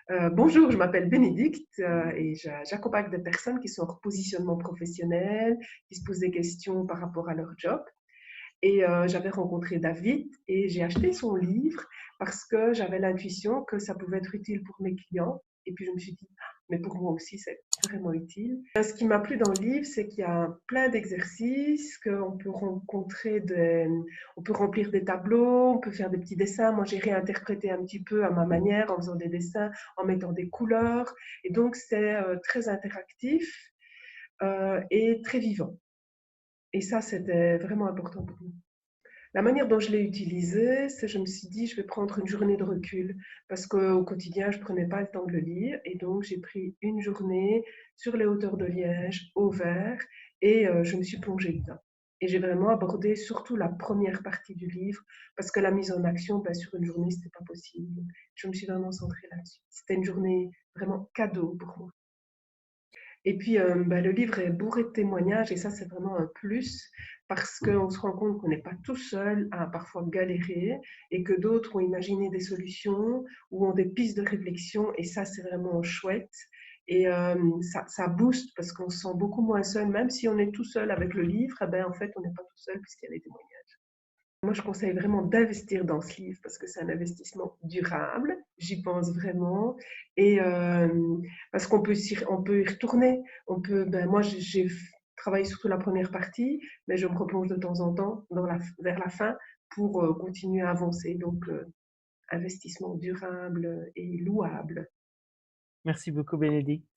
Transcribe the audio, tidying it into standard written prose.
Bonjour, je m'appelle Bénédicte et j'accompagne des personnes qui sont en repositionnement professionnel, qui se posent des questions par rapport à leur job. Et j'avais rencontré David et j'ai acheté son livre parce que j'avais l'intuition que ça pouvait être utile pour mes clients. Et puis je me suis dit, ah, mais pour moi aussi, c'est vraiment utile. Ce qui m'a plu dans le livre, c'est qu'il y a plein d'exercices, qu'on peut on peut remplir des tableaux, on peut faire des petits dessins. Moi, j'ai réinterprété un petit peu à ma manière en faisant des dessins, en mettant des couleurs. Et donc, c'est très interactif et très vivant. Et ça, c'était vraiment important pour moi. La manière dont je l'ai utilisé, c'est je me suis dit, je vais prendre une journée de recul parce qu'au quotidien, je ne prenais pas le temps de le lire. Et donc, j'ai pris une journée sur les hauteurs de Liège, au vert, et je me suis plongée dedans. Et j'ai vraiment abordé surtout la première partie du livre parce que la mise en action, ben, sur une journée, ce n'était pas possible. Je me suis vraiment centrée là-dessus. C'était une journée vraiment cadeau pour moi. Et puis, bah, le livre est bourré de témoignages et ça, c'est vraiment un plus parce qu'on se rend compte qu'on n'est pas tout seul à parfois galérer et que d'autres ont imaginé des solutions ou ont des pistes de réflexion et ça, c'est vraiment chouette. Et ça booste parce qu'on se sent beaucoup moins seul, même si on est tout seul avec le livre, eh ben, en fait, on n'est pas tout seul puisqu'il y a des témoignages. Moi, je conseille vraiment d'investir dans ce livre parce que c'est un investissement durable, j'y pense vraiment, et parce on peut y retourner. Ben, moi, j'ai travaillé surtout la première partie, mais je me replonge de temps en temps vers la fin pour continuer à avancer. Donc, investissement durable et louable. Merci beaucoup Bénédicte.